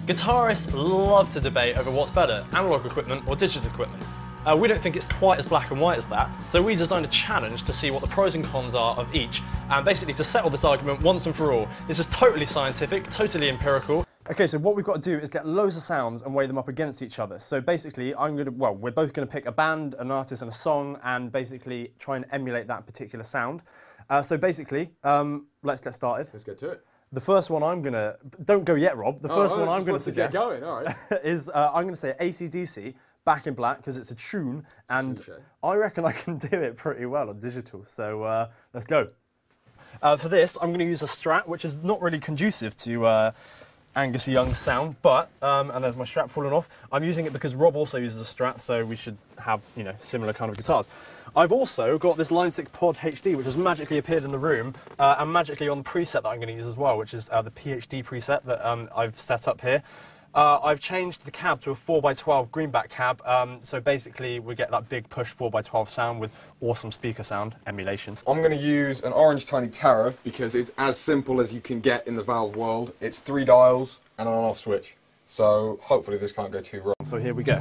Guitarists love to debate over what's better, analog equipment or digital equipment. We don't think it's quite as black and white as that, so we designed a challenge to see what the pros and cons are of each, and basically to settle this argument once and for all. This is totally scientific, totally empirical. Okay, so what we've got to do is get loads of sounds and weigh them up against each other. So basically, we're both going to pick a band, an artist and a song and basically try and emulate that particular sound. So basically, let's get started. Let's get to it. The first one don't go yet, Rob. The first one I'm going to suggest get going, all right. is, I'm going to say AC/DC, Back in Black, because it's a tune, and I reckon I can do it pretty well on digital, so let's go. For this, I'm going to use a Strat, which is not really conducive to Angus Young's sound, but, and there's my Strat falling off, I'm using it because Rob also uses a Strat, so we should have, you know, similar kind of guitars. I've also got this Line 6 Pod HD, which has magically appeared in the room, and magically on the preset that I'm going to use as well, which is the PhD preset that I've set up here. I've changed the cab to a 4x12 greenback cab, so basically we get that big push 4x12 sound with awesome speaker sound emulation. I'm going to use an orange Tiny Terror because it's as simple as you can get in the valve world. It's 3 dials and an on-off switch, so hopefully this can't go too wrong. So here we go.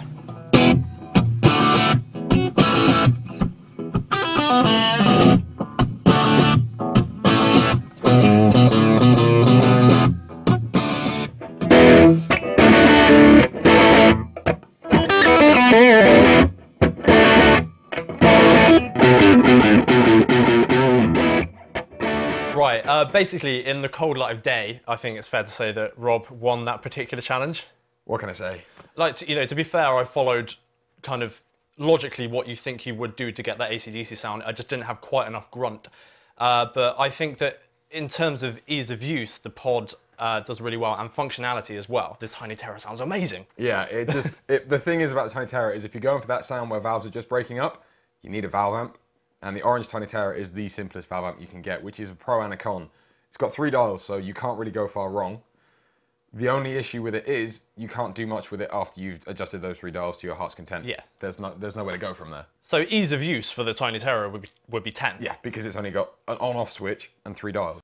Right, basically in the cold light of day, I think it's fair to say that Rob won that particular challenge. What can I say? Like, you know, to be fair, I followed kind of logically what you think you would do to get that AC/DC sound. I just didn't have quite enough grunt. But I think that in terms of ease of use, the Pod does really well, and functionality as well. The Tiny Terror sounds amazing. Yeah, the thing is about the Tiny Terror is if you're going for that sound where valves are just breaking up, you need a valve amp. And the orange Tiny Terror is the simplest valve amp you can get, which is a pro and a con. It's got 3 dials, so you can't really go far wrong. The only issue with it is you can't do much with it after you've adjusted those 3 dials to your heart's content. Yeah. There's no way to go from there. So ease of use for the Tiny Terror would be 10. Yeah, because it's only got an on-off switch and 3 dials.